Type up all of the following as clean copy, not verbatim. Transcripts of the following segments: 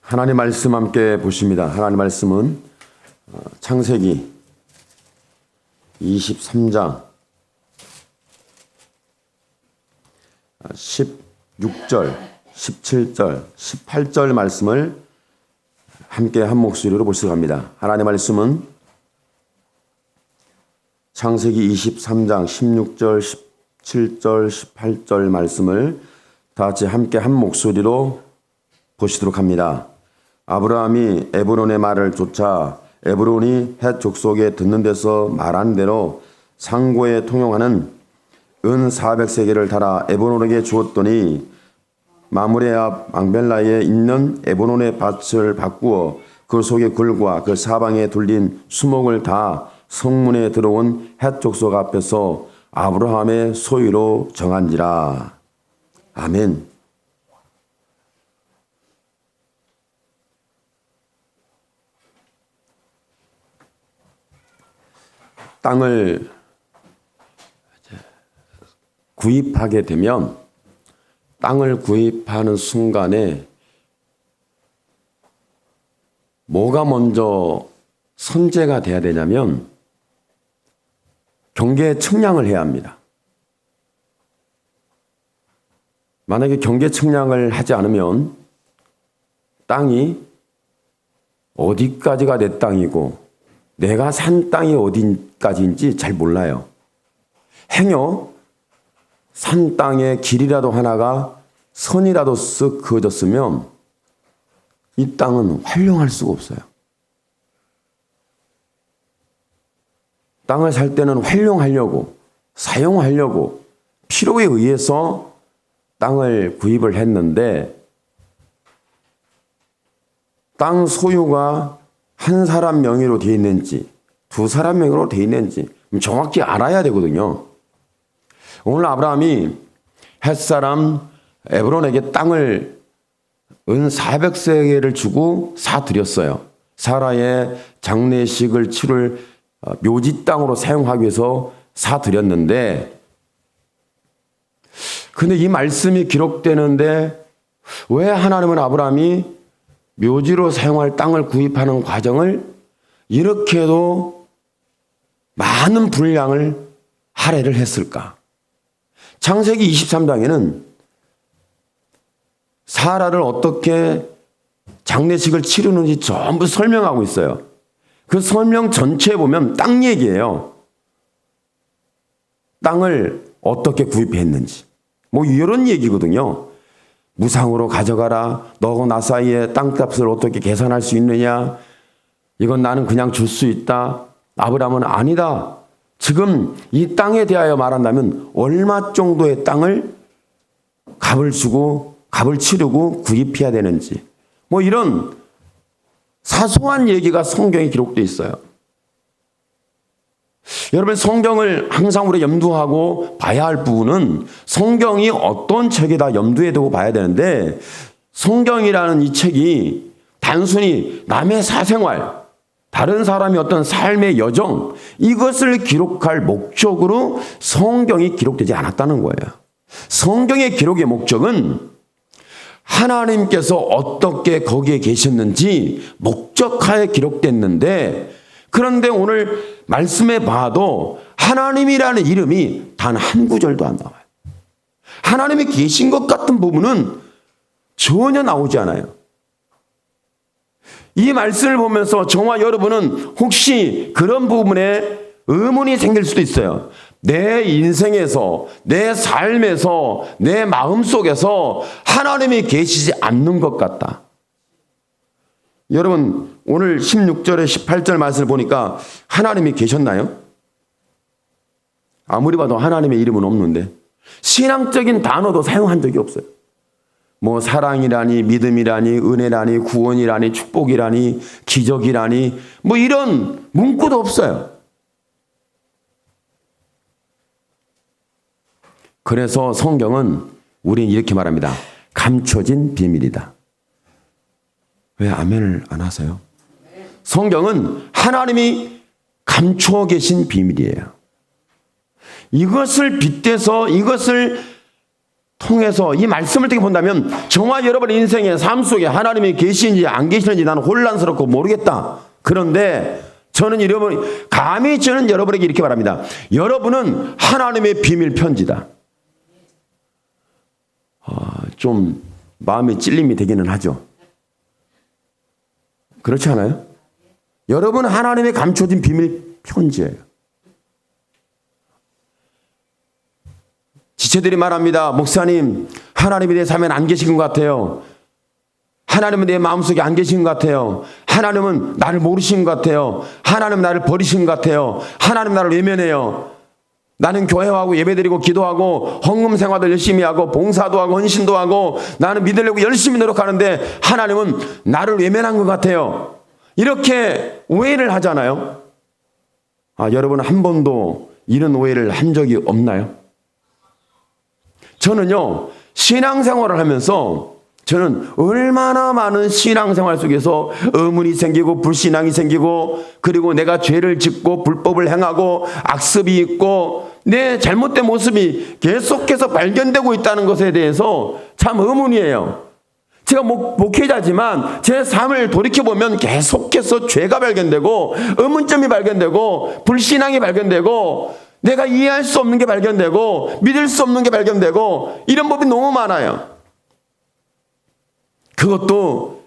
하나님 말씀 함께 보십니다. 하나님 말씀은 창세기 23장 16절, 17절, 18절 말씀을 함께 한 목소리로 보시도록 합니다. 하나님 말씀은 창세기 23장 16절, 17절, 18절 말씀을 다 같이 함께 한 목소리로 보시도록 합니다. 아브라함이 에브론의 말을 좇아 에브론이 헷 족속에 듣는 데서 말한 대로 상고에 통용하는 은 400세겔을 달아 에브론에게 주었더니 마므레 앞 망벨라에 있는 에브론의 밭을 바꾸어 그 속의 글과 그 사방에 둘린 수목을 다 성문에 들어온 헷 족속 앞에서 아브라함의 소유로 정한지라. 아멘. 땅을 구입하게 되면 땅을 구입하는 순간에 뭐가 먼저 선제가 돼야 되냐면 경계 측량을 해야 합니다. 만약에 경계 측량을 하지 않으면 땅이 어디까지가 내 땅이고 내가 산 땅이 어디까지인지 잘 몰라요. 행여 산 땅의 길이라도 하나가 선이라도 쓱 그어졌으면 이 땅은 활용할 수가 없어요. 땅을 살 때는 활용하려고, 사용하려고 필요에 의해서 땅을 구입을 했는데 땅 소유가 한 사람 명의로 되어 있는지 두 사람 명의로 되어 있는지 정확히 알아야 되거든요. 오늘 아브라함이 헷사람 에브론에게 땅을 은 400세겔을 주고 사드렸어요. 사라의 장례식을 치를 묘지 땅으로 사용하기 위해서 사드렸는데, 근데 이 말씀이 기록되는데 왜 하나님은 아브라함이 묘지로 사용할 땅을 구입하는 과정을 이렇게도 많은 분량을 할애를 했을까? 창세기 23장에는 사라를 어떻게 장례식을 치르는지 전부 설명하고 있어요. 그 설명 전체에 보면 땅 얘기예요. 땅을 어떻게 구입했는지 뭐 이런 얘기거든요. 무상으로 가져가라. 너하고 나 사이에 땅값을 어떻게 계산할 수 있느냐. 이건 나는 그냥 줄 수 있다. 아브라함은 아니다. 지금 이 땅에 대하여 말한다면 얼마 정도의 땅을 값을 주고 값을 치르고 구입해야 되는지 뭐 이런 사소한 얘기가 성경에 기록되어 있어요. 여러분, 성경을 항상 우리 염두하고 봐야 할 부분은 성경이 어떤 책이다 염두에 두고 봐야 되는데, 성경이라는 이 책이 단순히 남의 사생활, 다른 사람의 어떤 삶의 여정, 이것을 기록할 목적으로 성경이 기록되지 않았다는 거예요. 성경의 기록의 목적은 하나님께서 어떻게 거기에 계셨는지 목적하에 기록됐는데, 그런데 오늘 말씀에 봐도 하나님이라는 이름이 단 한 구절도 안 나와요. 하나님이 계신 것 같은 부분은 전혀 나오지 않아요. 이 말씀을 보면서 저와 여러분은 혹시 그런 부분에 의문이 생길 수도 있어요. 내 인생에서, 내 삶에서, 내 마음속에서 하나님이 계시지 않는 것 같다. 여러분, 오늘 16절에 18절 말씀을 보니까 하나님이 계셨나요? 아무리 봐도 하나님의 이름은 없는데, 신앙적인 단어도 사용한 적이 없어요. 뭐 사랑이라니, 믿음이라니, 은혜라니, 구원이라니, 축복이라니, 기적이라니, 뭐 이런 문구도 없어요. 그래서 성경은 우리는 이렇게 말합니다. 감춰진 비밀이다. 왜 아멘을 안 하세요? 성경은 하나님이 감추어 계신 비밀이에요. 이것을 빗대서 이것을 통해서 이 말씀을 어떻게 본다면 정말 여러분의 인생의 삶 속에 하나님이 계시는지 안 계시는지 나는 혼란스럽고 모르겠다. 그런데 저는 감히 저는 여러분에게 이렇게 말합니다. 여러분은 하나님의 비밀 편지다. 좀 마음에 찔림이 되기는 하죠. 그렇지 않아요? 여러분 하나님의 감춰진 비밀 편지예요. 지체들이 말합니다. 목사님, 하나님이 내 삶에 안 계신 것 같아요. 하나님은 내 마음속에 안 계신 것 같아요. 하나님은 나를 모르신 것 같아요. 하나님은 나를 버리신 것 같아요. 하나님 나를 외면해요. 나는 교회하고 예배드리고 기도하고 헌금 생활도 열심히 하고 봉사도 하고 헌신도 하고 나는 믿으려고 열심히 노력하는데 하나님은 나를 외면한 것 같아요. 이렇게 오해를 하잖아요. 여러분 한 번도 이런 오해를 한 적이 없나요? 저는요, 신앙생활을 하면서 저는 얼마나 많은 신앙생활 속에서 의문이 생기고 불신앙이 생기고 그리고 내가 죄를 짓고 불법을 행하고 악습이 있고 내 잘못된 모습이 계속해서 발견되고 있다는 것에 대해서 참 의문이에요. 제가 목회자지만 제 삶을 돌이켜보면 계속해서 죄가 발견되고 의문점이 발견되고 불신앙이 발견되고 내가 이해할 수 없는 게 발견되고 믿을 수 없는 게 발견되고 이런 법이 너무 많아요. 그것도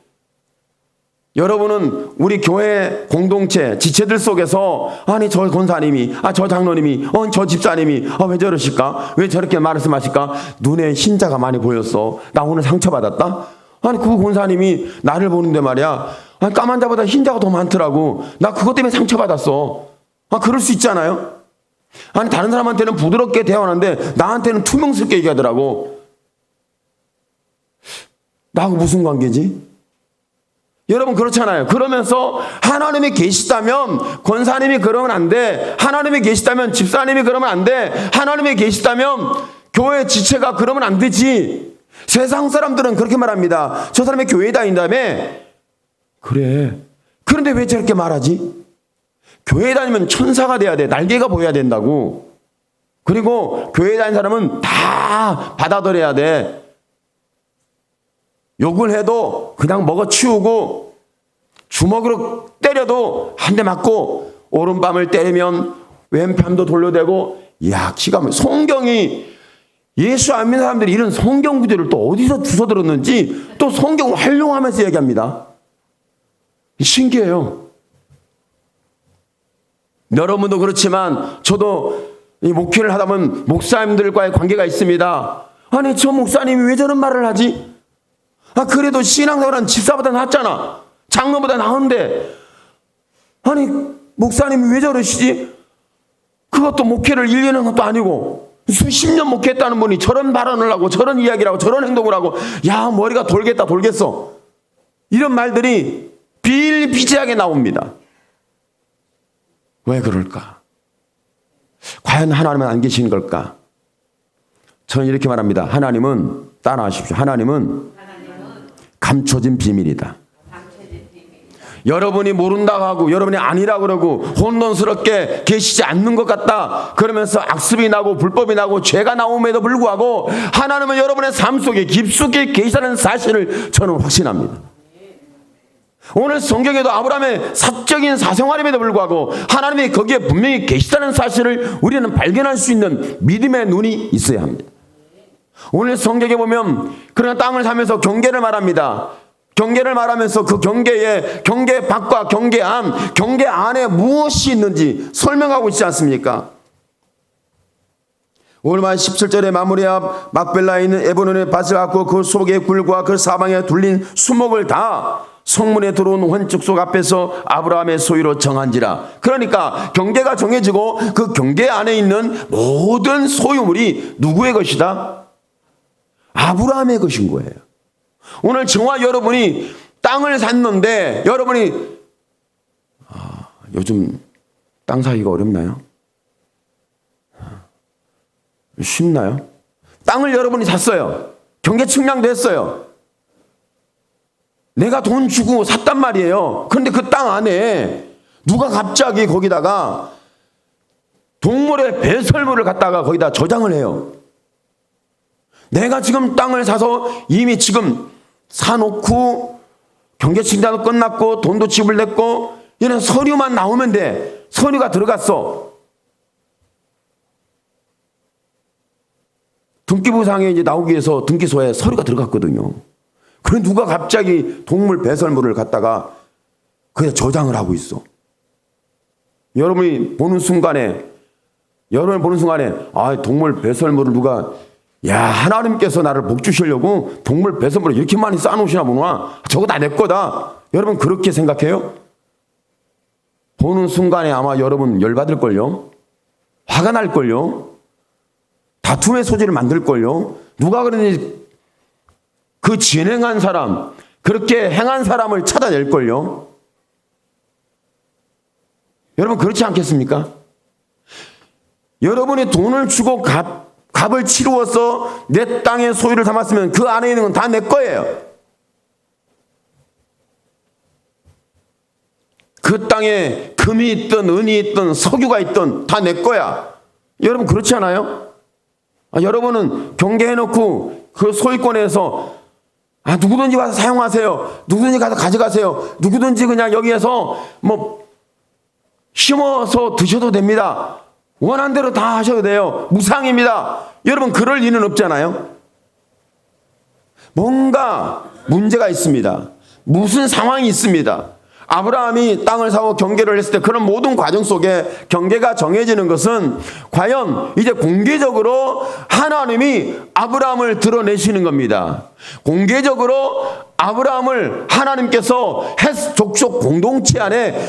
여러분은 우리 교회 공동체 지체들 속에서 아니 저 권사님이 저 장로님이 저 집사님이 왜 저러실까? 왜 저렇게 말씀하실까? 눈에 흰자가 많이 보였어. 나 오늘 상처받았다? 아니 그 권사님이 나를 보는데 말이야 까만 자보다 흰자가 더 많더라고. 나 그것 때문에 상처받았어. 그럴 수 있잖아요. 아니 다른 사람한테는 부드럽게 대화하는데 나한테는 투명스럽게 얘기하더라고. 나하고 무슨 관계지? 여러분 그렇잖아요. 그러면서 하나님이 계시다면 권사님이 그러면 안 돼. 하나님이 계시다면 집사님이 그러면 안 돼. 하나님이 계시다면 교회 지체가 그러면 안 되지. 세상 사람들은 그렇게 말합니다. 저 사람이 교회 다닌다며? 그래. 그런데 왜 저렇게 말하지? 교회 다니면 천사가 돼야 돼. 날개가 보여야 된다고. 그리고 교회 다니는 사람은 다 받아들여야 돼. 욕을 해도 그냥 먹어치우고 주먹으로 때려도 한 대 맞고 오른밤을 때리면 왼밤도 돌려대고 기가 막혀. 성경이 예수 안 믿는 사람들이 이런 성경 구절을 또 어디서 주워 들었는지 또 성경을 활용하면서 얘기합니다. 신기해요. 여러분도 그렇지만 저도 이 목회를 하다 보면 목사님들과의 관계가 있습니다. 아니 저 목사님이 왜 저런 말을 하지? 그래도 신앙생활은 집사보다 낫잖아. 장로보다 나은데 아니 목사님이 왜 저러시지? 그것도 목회를 1년한 것도 아니고 수십 년 목회했다는 분이 저런 발언을 하고 저런 이야기를 하고 저런 행동을 하고 머리가 돌겠어. 이런 말들이 비일비재하게 나옵니다. 왜 그럴까? 과연 하나님은 안 계신 걸까? 저는 이렇게 말합니다. 하나님은 따라하십시오. 하나님은 감춰진 비밀이다. 여러분이 모른다고 하고 여러분이 아니라고 그러고 혼돈스럽게 계시지 않는 것 같다 그러면서 악습이 나고 불법이 나고 죄가 나옴에도 불구하고 하나님은 여러분의 삶 속에 깊숙이 계시다는 사실을 저는 확신합니다. 오늘 성경에도 아브라함의 사적인 사생활임에도 불구하고 하나님이 거기에 분명히 계시다는 사실을 우리는 발견할 수 있는 믿음의 눈이 있어야 합니다. 오늘 성경에 보면 그러나 땅을 사면서 경계를 말합니다. 경계를 말하면서 그 경계 밖과 경계 안에 무엇이 있는지 설명하고 있지 않습니까? 오늘 말 17절에 마무리 앞 막벨라에 있는 에보논의 밭을 갖고 그 속의 굴과 그 사방에 둘린 수목을 다 성문에 들어온 원축속 앞에서 아브라함의 소유로 정한지라. 그러니까 경계가 정해지고 그 경계 안에 있는 모든 소유물이 누구의 것이다? 아브라함의 것인 거예요. 오늘 저와 여러분이 땅을 샀는데 여러분이 요즘 땅 사기가 어렵나요? 쉽나요? 땅을 여러분이 샀어요. 경계 측량도 했어요. 내가 돈 주고 샀단 말이에요. 그런데 그 땅 안에 누가 갑자기 거기다가 동물의 배설물을 갖다가 거기다 저장을 해요. 내가 지금 땅을 사서 이미 지금 사놓고 경계칭자도 끝났고 돈도 지불됐고 이런 서류만 나오면 돼. 서류가 들어갔어. 등기부상에 이제 나오기 위해서 등기소에 서류가 들어갔거든요. 그래 누가 갑자기 동물 배설물을 갖다가 그냥 저장을 하고 있어. 여러분이 보는 순간에 아, 동물 배설물을 누가 하나님께서 나를 복 주시려고 동물 배설물을 이렇게 많이 쌓아놓으시나 보구나. 저거 다 내 거다. 여러분 그렇게 생각해요? 보는 순간에 아마 여러분 열받을걸요? 화가 날걸요? 다툼의 소지를 만들걸요? 누가 그러니 그 진행한 사람, 그렇게 행한 사람을 찾아낼걸요? 여러분 그렇지 않겠습니까? 여러분이 돈을 주고 값을 치루어서 내 땅의 소유를 담았으면 그 안에 있는 건 다 내 거예요. 그 땅에 금이 있든 은이 있든 석유가 있든 다 내 거야. 여러분 그렇지 않아요? 여러분은 경계해놓고 그 소유권에서 누구든지 와서 사용하세요. 누구든지 가서 가져가세요. 누구든지 그냥 여기에서 심어서 드셔도 됩니다. 원하는 대로 다 하셔도 돼요. 무상입니다. 여러분 그럴 리는 없잖아요. 뭔가 문제가 있습니다. 무슨 상황이 있습니다. 아브라함이 땅을 사고 경계를 했을 때 그런 모든 과정 속에 경계가 정해지는 것은 과연 이제 공개적으로 하나님이 아브라함을 드러내시는 겁니다. 공개적으로 아브라함을 하나님께서 헷 족속 공동체 안에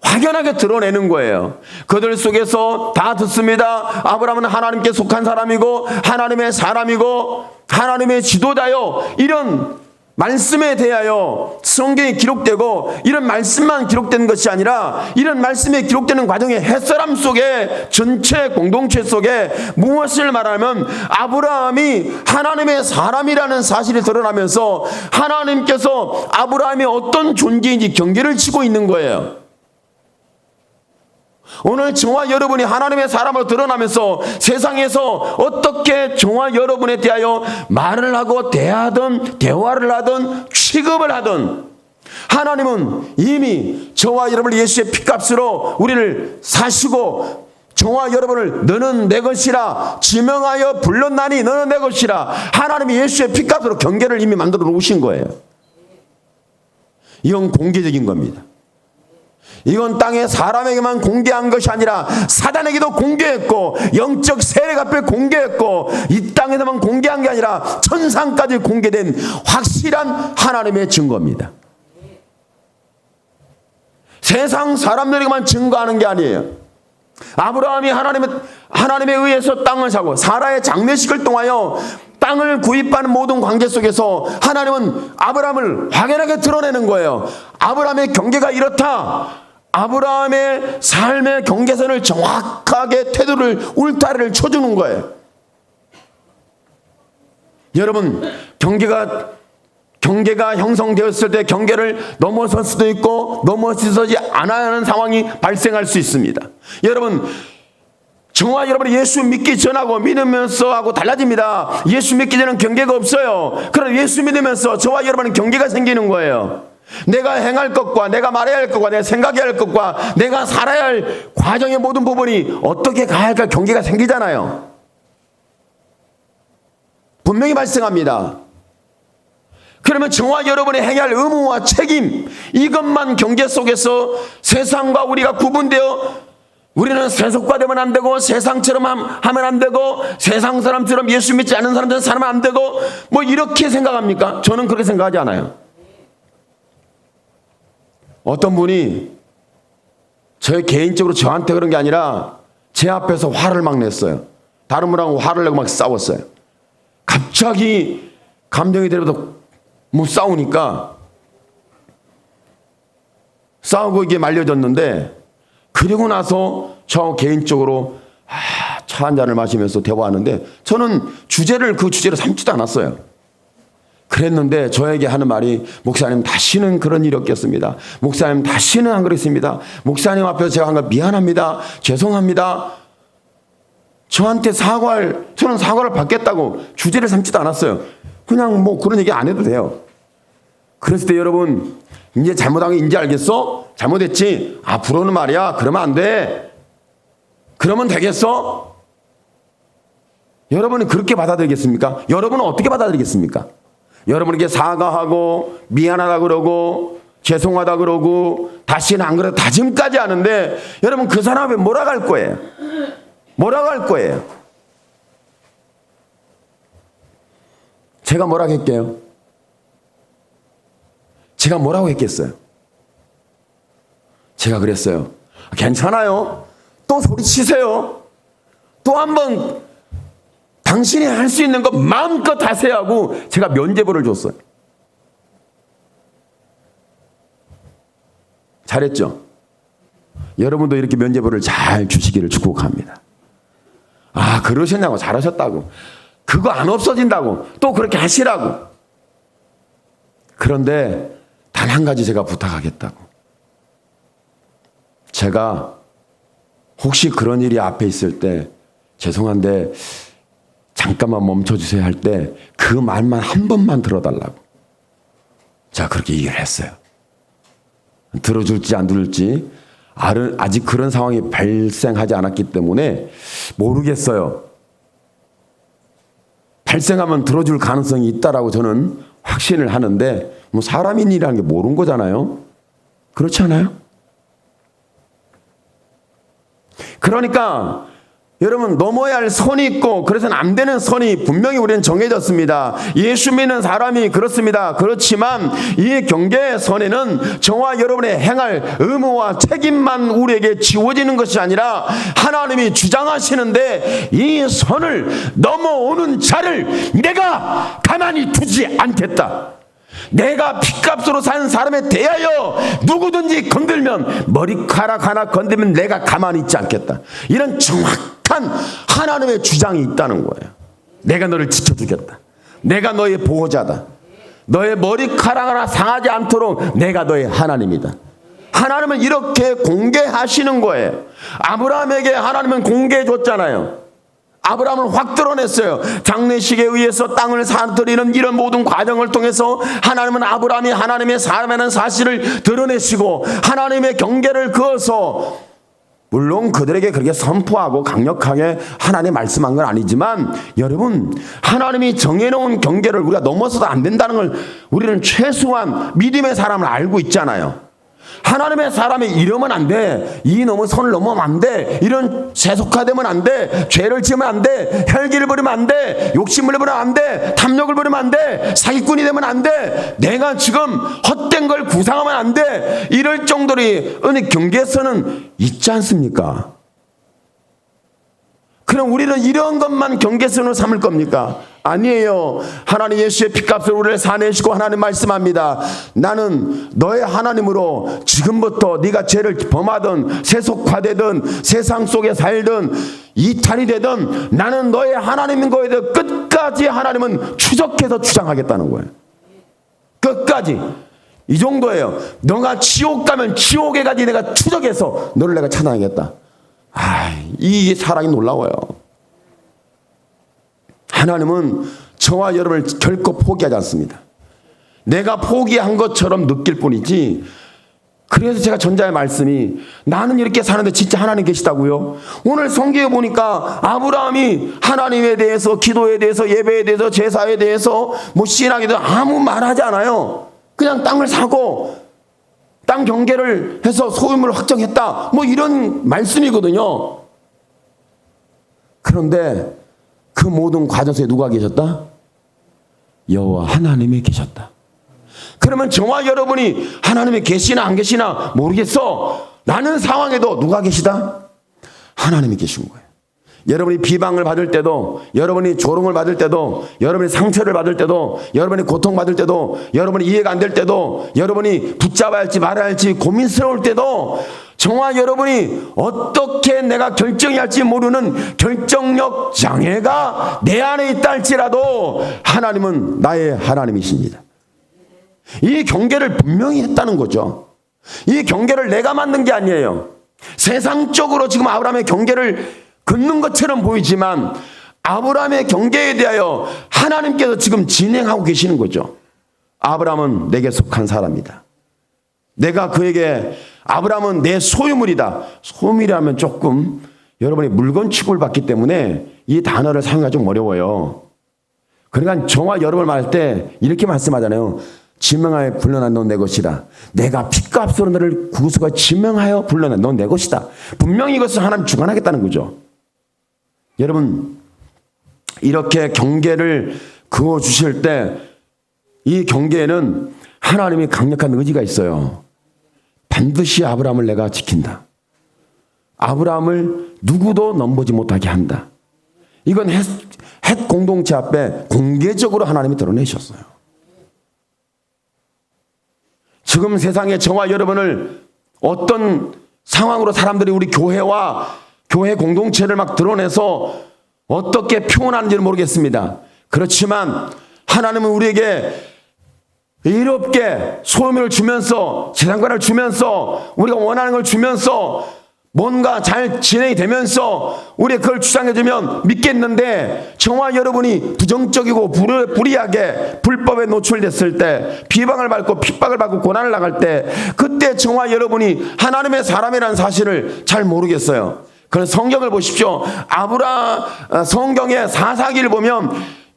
확연하게 드러내는 거예요. 그들 속에서 다 듣습니다. 아브라함은 하나님께 속한 사람이고 하나님의 사람이고 하나님의 지도자요. 이런 말씀에 대하여 성경이 기록되고 이런 말씀만 기록된 것이 아니라 이런 말씀에 기록되는 과정의 햇사람 속에 전체 공동체 속에 무엇을 말하면 아브라함이 하나님의 사람이라는 사실이 드러나면서 하나님께서 아브라함이 어떤 존재인지 경계를 치고 있는 거예요. 오늘 저와 여러분이 하나님의 사람으로 드러나면서 세상에서 어떻게 저와 여러분에 대하여 말을 하고 대화를 하든 취급을 하든 하나님은 이미 저와 여러분을 예수의 피값으로 우리를 사시고 저와 여러분을 너는 내 것이라 지명하여 불렀나니 너는 내 것이라 하나님이 예수의 피값으로 경계를 이미 만들어 놓으신 거예요. 이건 공개적인 겁니다. 이건 땅에 사람에게만 공개한 것이 아니라 사단에게도 공개했고 영적 세력 앞에 공개했고 이 땅에서만 공개한 게 아니라 천상까지 공개된 확실한 하나님의 증거입니다. 세상 사람들에게만 증거하는 게 아니에요. 아브라함이 하나님에 의해서 땅을 사고 사라의 장례식을 통하여 땅을 구입하는 모든 관계 속에서 하나님은 아브라함을 확연하게 드러내는 거예요. 아브라함의 경계가 이렇다. 아브라함의 삶의 경계선을 정확하게 울타리를 쳐주는 거예요. 여러분 경계가 형성되었을 때 경계를 넘어설 수도 있고 넘어서지 않아야 하는 상황이 발생할 수 있습니다. 여러분 저와 여러분이 예수 믿기 전하고 믿으면서 하고 달라집니다. 예수 믿기 전에는 경계가 없어요. 그러나 예수 믿으면서 저와 여러분은 경계가 생기는 거예요. 내가 행할 것과 내가 말해야 할 것과 내가 생각해야 할 것과 내가 살아야 할 과정의 모든 부분이 어떻게 가야 할까 경계가 생기잖아요. 분명히 발생합니다. 그러면 저와 여러분이 행해야 할 의무와 책임 이것만 경계 속에서 세상과 우리가 구분되어 우리는 세속화되면 안 되고 세상처럼 하면 안 되고 세상 사람처럼 예수 믿지 않는 사람들은 살면 안 되고 이렇게 생각합니까? 저는 그렇게 생각하지 않아요. 어떤 분이 개인적으로 저한테 그런 게 아니라 제 앞에서 화를 막 냈어요. 다른 분하고 화를 내고 막 싸웠어요. 갑자기 감정이 들어서 싸우니까 싸우고 이게 말려졌는데 그리고 나서 저 개인적으로 차 한 잔을 마시면서 대화하는데 저는 그 주제를 삼지도 않았어요. 그랬는데 저에게 하는 말이 목사님 다시는 그런 일이 없겠습니다. 목사님 다시는 안 그랬습니다. 목사님 앞에서 제가 한 거 미안합니다. 죄송합니다. 저는 사과를 받겠다고 주제를 삼지도 않았어요. 그냥 뭐 그런 얘기 안 해도 돼요. 그랬을 때 여러분, 이제 잘못한 게 이제 알겠어? 잘못했지? 앞으로는 말이야, 그러면 안 돼. 그러면 되겠어? 여러분은 그렇게 받아들이겠습니까? 여러분은 어떻게 받아들이겠습니까? 여러분에게 사과하고 미안하다 그러고 죄송하다 그러고 다시는 안 그래도 다짐까지 하는데 여러분 그 사람에 몰아갈 거예요. 몰아갈 거예요. 제가 뭐라고 할게요? 제가 뭐라고 했겠어요? 제가 그랬어요. 괜찮아요. 또 소리치세요. 또 한번 당신이 할 수 있는 거 마음껏 하세요 하고 제가 면죄부를 줬어요. 잘했죠? 여러분도 이렇게 면죄부를 잘 주시기를 축복합니다. 아, 그러셨냐고, 잘하셨다고. 그거 안 없어진다고, 또 그렇게 하시라고. 그런데 단 한 가지 제가 부탁하겠다고. 제가 혹시 그런 일이 앞에 있을 때 죄송한데 잠깐만 멈춰주세요 할 때 그 말만 한 번만 들어달라고. 제가 그렇게 얘기를 했어요. 들어줄지 안 들을지 아직 그런 상황이 발생하지 않았기 때문에 모르겠어요. 발생하면 들어줄 가능성이 있다라고 저는 확신을 하는데 뭐 사람인이라는 게 모르는 거잖아요. 그렇지 않아요? 그러니까 여러분 넘어야 할 선이 있고 그래서는 안 되는 선이 분명히 우리는 정해졌습니다. 예수 믿는 사람이 그렇습니다. 그렇지만 이 경계의 선에는 저와 여러분의 행할 의무와 책임만 우리에게 지워지는 것이 아니라 하나님이 주장하시는데 이 선을 넘어오는 자를 내가 가만히 두지 않겠다. 내가 핏값으로 산 사람에 대하여 누구든지 건들면 머리카락 하나 건들면 내가 가만히 있지 않겠다. 이런 정확한 하나님의 주장이 있다는 거예요. 내가 너를 지켜주겠다. 내가 너의 보호자다. 너의 머리카락 하나 상하지 않도록 내가 너의 하나님이다. 하나님은 이렇게 공개하시는 거예요. 아브라함에게 하나님은 공개해 줬잖아요. 아브라함을 확 드러냈어요. 장례식에 의해서 땅을 사들이는 이런 모든 과정을 통해서 하나님은 아브라함이 하나님의 사람이라는 사실을 드러내시고 하나님의 경계를 그어서 물론 그들에게 그렇게 선포하고 강력하게 하나님 말씀한 건 아니지만 여러분 하나님이 정해놓은 경계를 우리가 넘어서도 안 된다는 걸 우리는 최소한 믿음의 사람을 알고 있잖아요. 하나님의 사람이 이러면 안 돼. 이 선을 넘으면 안 돼. 이런 세속화되면 안 돼. 죄를 지으면 안 돼. 혈기를 부리면 안 돼. 욕심을 부리면 안 돼. 탐욕을 부리면 안 돼. 사기꾼이 되면 안 돼. 내가 지금 헛된 걸 구상하면 안 돼. 이럴 정도로 어느 경계선은 있지 않습니까? 그럼 우리는 이런 것만 경계선으로 삼을 겁니까? 아니에요. 하나님 예수의 핏값을 우리를 사내시고 하나님 말씀합니다. 나는 너의 하나님으로 지금부터 네가 죄를 범하든 세속화되든 세상 속에 살든 이탈이 되든 나는 너의 하나님인 거에 대해 끝까지 하나님은 추적해서 주장하겠다는 거예요. 끝까지. 이 정도예요. 너가 지옥 가면 지옥에 가지 내가 추적해서 너를 내가 찾아내겠다. 이 사랑이 놀라워요. 하나님은 저와 여러분을 결코 포기하지 않습니다. 내가 포기한 것처럼 느낄 뿐이지. 그래서 제가 전자의 말씀이 나는 이렇게 사는데 진짜 하나님 계시다고요? 오늘 성경에 보니까 아브라함이 하나님에 대해서 기도에 대해서 예배에 대해서 제사에 대해서 뭐 신앙에 대해서 아무 말하지 않아요. 그냥 땅을 사고 땅 경계를 해서 소유물을 확정했다. 뭐 이런 말씀이거든요. 그런데 그 모든 과정 속에 누가 계셨다? 여호와 하나님이 계셨다. 그러면 저와 여러분이 하나님이 계시나 안 계시나 모르겠어. 라는 상황에도 누가 계시다? 하나님이 계신 거예요. 여러분이 비방을 받을 때도, 여러분이 조롱을 받을 때도, 여러분이 상처를 받을 때도, 여러분이 고통받을 때도, 여러분이 이해가 안 될 때도, 여러분이 붙잡아야 할지 말아야 할지 고민스러울 때도 저와 여러분이 어떻게 내가 결정해야 할지 모르는 결정력 장애가 내 안에 있다 할지라도 하나님은 나의 하나님이십니다. 이 경계를 분명히 했다는 거죠. 이 경계를 내가 만든 게 아니에요. 세상적으로 지금 아브라함의 경계를 걷는 것처럼 보이지만 아브라함의 경계에 대하여 하나님께서 지금 진행하고 계시는 거죠. 아브라함은 내게 속한 사람이다. 내가 그에게 아브라함은 내 소유물이다. 소유물이라면 조금 여러분이 물건 취급을 받기 때문에 이 단어를 사용하기 좀 어려워요. 그러니까 저와 여러분을 말할 때 이렇게 말씀하잖아요. 지명하여 불러난 넌 내 것이다. 내가 핏값으로 너를 구속하여 지명하여 불러난 넌 내 것이다. 분명히 이것을 하나님 주관하겠다는 거죠. 여러분, 이렇게 경계를 그어 주실 때 이 경계에는 하나님이 강력한 의지가 있어요. 반드시 아브라함을 내가 지킨다. 아브라함을 누구도 넘보지 못하게 한다. 이건 헷 공동체 앞에 공개적으로 하나님이 드러내셨어요. 지금 세상에 저와 여러분을 어떤 상황으로 사람들이 우리 교회와 교회 공동체를 막 드러내서 어떻게 표현하는지는 모르겠습니다. 그렇지만 하나님은 우리에게 이롭게 소유물을 주면서 재산권을 주면서 우리가 원하는 걸 주면서 뭔가 잘 진행이 되면서 우리가 그걸 주장해주면 믿겠는데 저와 여러분이 부정적이고 불의하게 불법에 노출됐을 때 비방을 받고 핍박을 받고 고난을 당할 때 그때 저와 여러분이 하나님의 사람이라는 사실을 잘 모르겠어요. 그래서 성경을 보십시오. 성경의 사사기를 보면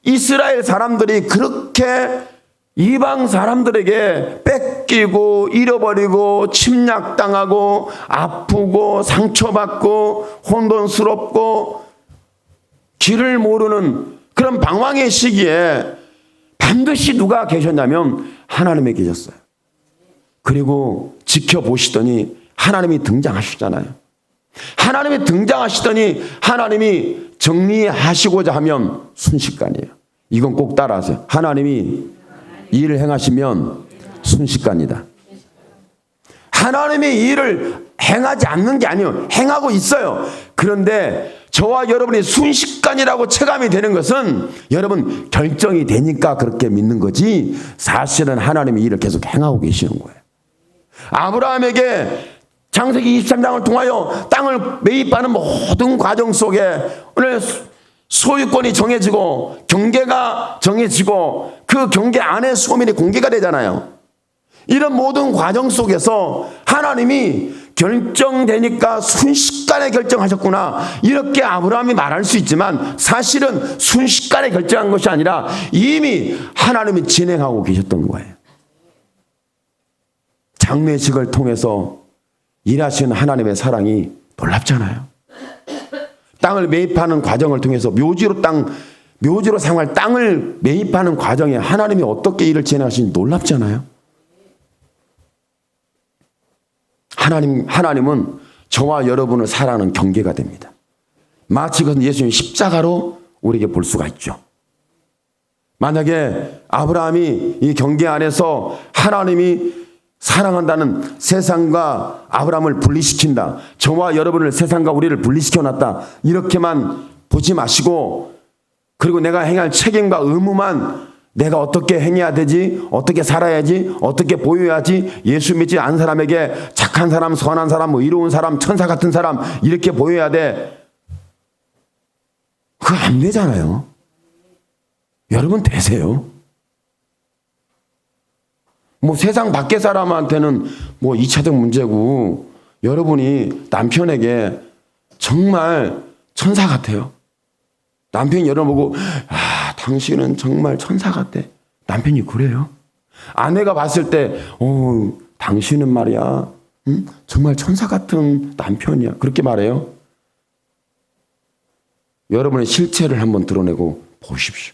이스라엘 사람들이 그렇게 이방 사람들에게 뺏기고 잃어버리고 침략당하고 아프고 상처받고 혼돈스럽고 길을 모르는 그런 방황의 시기에 반드시 누가 계셨냐면 하나님이 계셨어요. 그리고 지켜보시더니 하나님이 등장하시잖아요. 하나님이 등장하시더니 하나님이 정리하시고자 하면 순식간이에요. 이건 꼭 따라하세요. 하나님이 일을 행하시면 순식간이다. 하나님이 일을 행하지 않는 게 아니에요. 행하고 있어요. 그런데 저와 여러분이 순식간이라고 체감이 되는 것은 여러분 결정이 되니까 그렇게 믿는 거지 사실은 하나님이 일을 계속 행하고 계시는 거예요. 아브라함에게 창세기 23장을 통하여 땅을 매입하는 모든 과정 속에 오늘 소유권이 정해지고 경계가 정해지고 그 경계 안에 소유물이 공개가 되잖아요. 이런 모든 과정 속에서 하나님이 결정되니까 순식간에 결정하셨구나 이렇게 아브라함이 말할 수 있지만 사실은 순식간에 결정한 것이 아니라 이미 하나님이 진행하고 계셨던 거예요. 장례식을 통해서 일하시는 하나님의 사랑이 놀랍잖아요. 땅을 매입하는 과정을 통해서 묘지로 사용할 땅을 매입하는 과정에 하나님이 어떻게 일을 진행하시는지 놀랍잖아요. 하나님은 저와 여러분을 사랑하는 경계가 됩니다. 마치 그것은 예수님 십자가로 우리에게 볼 수가 있죠. 만약에 아브라함이 이 경계 안에서 하나님이 사랑한다는 세상과 아브라함을 분리시킨다. 저와 여러분을 세상과 우리를 분리시켜놨다. 이렇게만 보지 마시고 그리고 내가 행할 책임과 의무만 내가 어떻게 행해야 되지? 어떻게 살아야지? 어떻게 보여야지? 예수 믿지 않은 사람에게 착한 사람, 선한 사람, 뭐 이로운 사람, 천사 같은 사람 이렇게 보여야 돼. 그거 안 되잖아요. 여러분 되세요. 뭐 세상 밖의 사람한테는 뭐 2차적 문제고 여러분이 남편에게 정말 천사 같아요. 남편이 여러분 보고 당신은 정말 천사 같아. 남편이 그래요. 아내가 봤을 때 당신은 말이야 정말 천사 같은 남편이야. 그렇게 말해요. 여러분의 실체를 한번 드러내고 보십시오.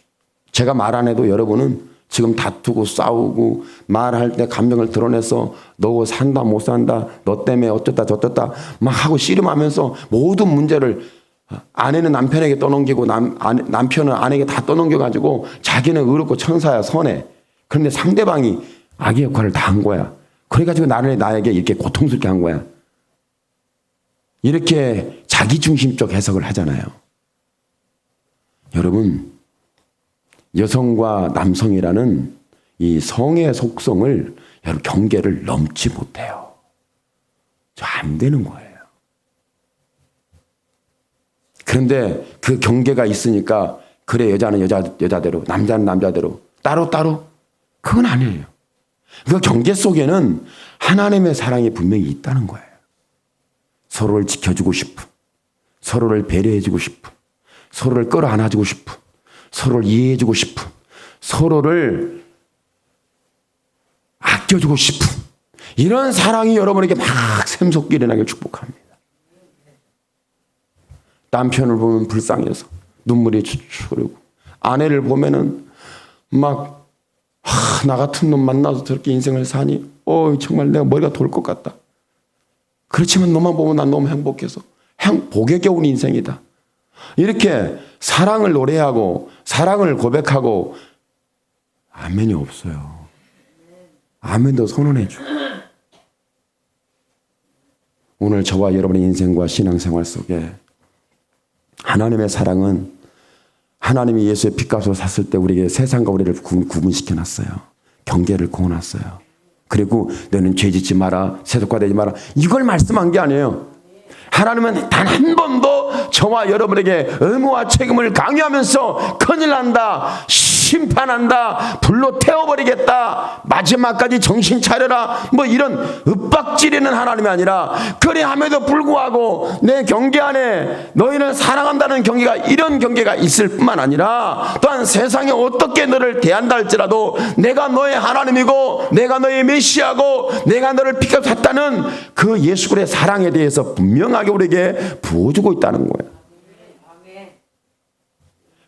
제가 말 안 해도 여러분은 지금 다투고 싸우고 말할 때 감정을 드러내서 너 산다 못 산다 너 때문에 어쩌다 저쩌다 막 하고 씨름하면서 모든 문제를 아내는 남편에게 떠넘기고 남편은 아내에게 다 떠넘겨가지고 자기는 의롭고 천사야 선해. 그런데 상대방이 악의 역할을 다 한 거야. 그래가지고 나에게 이렇게 고통스럽게 한 거야. 이렇게 자기중심적 해석을 하잖아요. 여러분 여성과 남성이라는 이 성의 속성을 여러분 경계를 넘지 못해요. 저 안 되는 거예요. 그런데 그 경계가 있으니까 그래 여자는 여자대로 남자는 남자대로 따로 그건 아니에요. 그 경계 속에는 하나님의 사랑이 분명히 있다는 거예요. 서로를 지켜주고 싶은, 서로를 배려해주고 싶은, 서로를 끌어안아주고 싶은, 서로를 이해해주고 싶은, 서로를 아껴주고 싶은 이런 사랑이 여러분에게 막 샘솟게 일어나길 축복합니다. 남편을 보면 불쌍해서 눈물이 추추 흐르고 아내를 보면은 막 나 같은 놈 만나서 저렇게 인생을 사니 정말 내가 머리가 돌 것 같다. 그렇지만 너만 보면 난 너무 행복해서 복에 겨운 인생이다. 이렇게 사랑을 노래하고 사랑을 고백하고 아멘이 없어요. 아멘도 선언해줘. 오늘 저와 여러분의 인생과 신앙생활 속에 하나님의 사랑은 하나님이 예수의 핏값으로 샀을 때 우리에게 세상과 우리를 구분시켜놨어요. 경계를 그어놨어요. 그리고 너는 죄짓지 마라, 세속화되지 마라, 이걸 말씀한 게 아니에요. 하나님은 단 한 번도 저와 여러분에게 의무와 책임을 강요하면서 큰일 난다, 심판한다, 불로 태워버리겠다, 마지막까지 정신 차려라, 뭐 이런 윽박지르는 하나님이 아니라, 그래함에도 불구하고 내 경계 안에 너희를 사랑한다는 경계가, 이런 경계가 있을 뿐만 아니라 또한 세상에 어떻게 너를 대한다 할지라도 내가 너의 하나님이고 내가 너의 메시아고 내가 너를 픽업 샀다는 그 예수 그리스도의 사랑에 대해서 분명하게 우리에게 부어주고 있다는 거예요.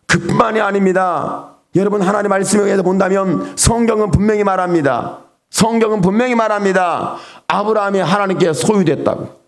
그뿐만이 아닙니다. 여러분, 하나님 말씀에 의해서 본다면 성경은 분명히 말합니다. 성경은 분명히 말합니다. 아브라함이 하나님께 소유됐다고.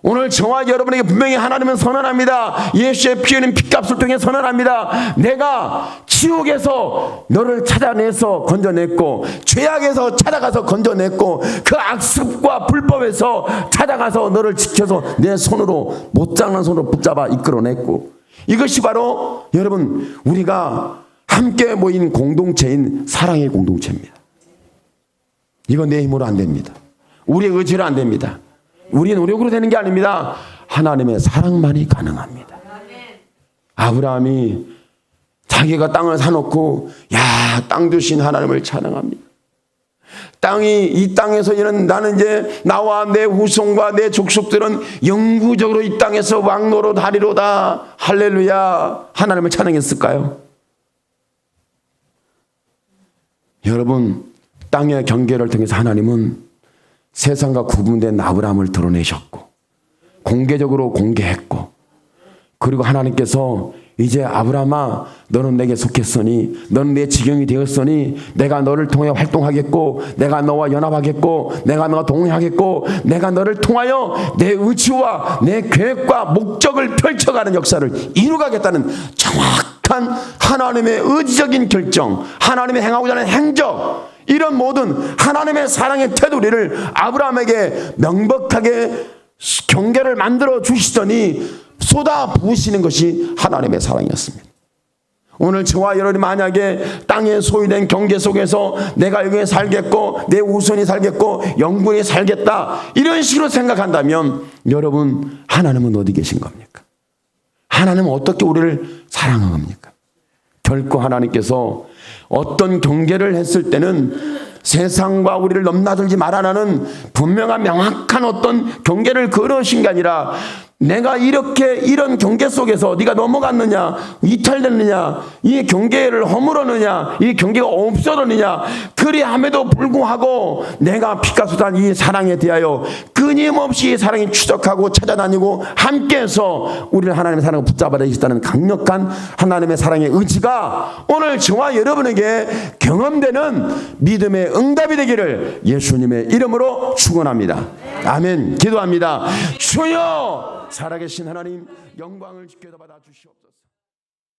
오늘 저와 여러분에게 분명히 하나님은 선언합니다. 예수의 피 흘린 핏값을 통해 선언합니다. 내가 지옥에서 너를 찾아내서 건져냈고, 죄악에서 찾아가서 건져냈고, 그 악습과 불법에서 찾아가서 너를 지켜서 내 손으로, 못장난 손으로 붙잡아 이끌어냈고, 이것이 바로 여러분 우리가 함께 모인 공동체인 사랑의 공동체입니다. 이건 내 힘으로 안 됩니다. 우리의 의지로 안 됩니다. 우리의 노력으로 되는 게 아닙니다. 하나님의 사랑만이 가능합니다. 아브라함이 자기가 땅을 사놓고 땅 주신 하나님을 찬양합니다. 이 땅에서 나는 이제 나와 내 후손과 내 족속들은 영구적으로 이 땅에서 왕노릇 하리로다. 할렐루야. 하나님을 찬양했을까요? 여러분, 땅의 경계를 통해서 하나님은 세상과 구분된 아브라함을 드러내셨고 공개적으로 공개했고, 그리고 하나님께서 이제 아브라함아, 너는 내게 속했으니, 너는 내 지경이 되었으니 내가 너를 통해 활동하겠고, 내가 너와 연합하겠고, 내가 너와 동행하겠고, 내가 너를 통하여 내 의지와 내 계획과 목적을 펼쳐가는 역사를 이루가겠다는 정확한 하나님의 의지적인 결정, 하나님의 행하고자 하는 행적, 이런 모든 하나님의 사랑의 테두리를 아브라함에게 명백하게 경계를 만들어 주시더니 쏟아 부으시는 것이 하나님의 사랑이었습니다. 오늘 저와 여러분이 만약에 땅에 소유된 경계 속에서 내가 여기에 살겠고 내 후손이 살겠고 영분이 살겠다, 이런 식으로 생각한다면 여러분, 하나님은 어디 계신 겁니까? 하나님은 어떻게 우리를 사랑한 겁니까? 결코 하나님께서 어떤 경계를 했을 때는 세상과 우리를 넘나들지 말아라는 분명한 명확한 어떤 경계를 걸으신 게 아니라, 내가 이런 경계 속에서 네가 넘어갔느냐, 이탈됐느냐, 이 경계를 허물었느냐, 이 경계가 없어졌느냐, 그리함에도 불구하고 내가 피값으로 산 이 사랑에 대하여 끊임없이 이 사랑이 추적하고 찾아다니고 함께해서 우리를 하나님의 사랑을 붙잡아 주시다는 강력한 하나님의 사랑의 의지가 오늘 저와 여러분에게 경험되는 믿음의 응답이 되기를 예수님의 이름으로 축원합니다. 아멘. 기도합니다. 주여, 살아계신 하나님, 영광을 주께 받아 주시옵소서.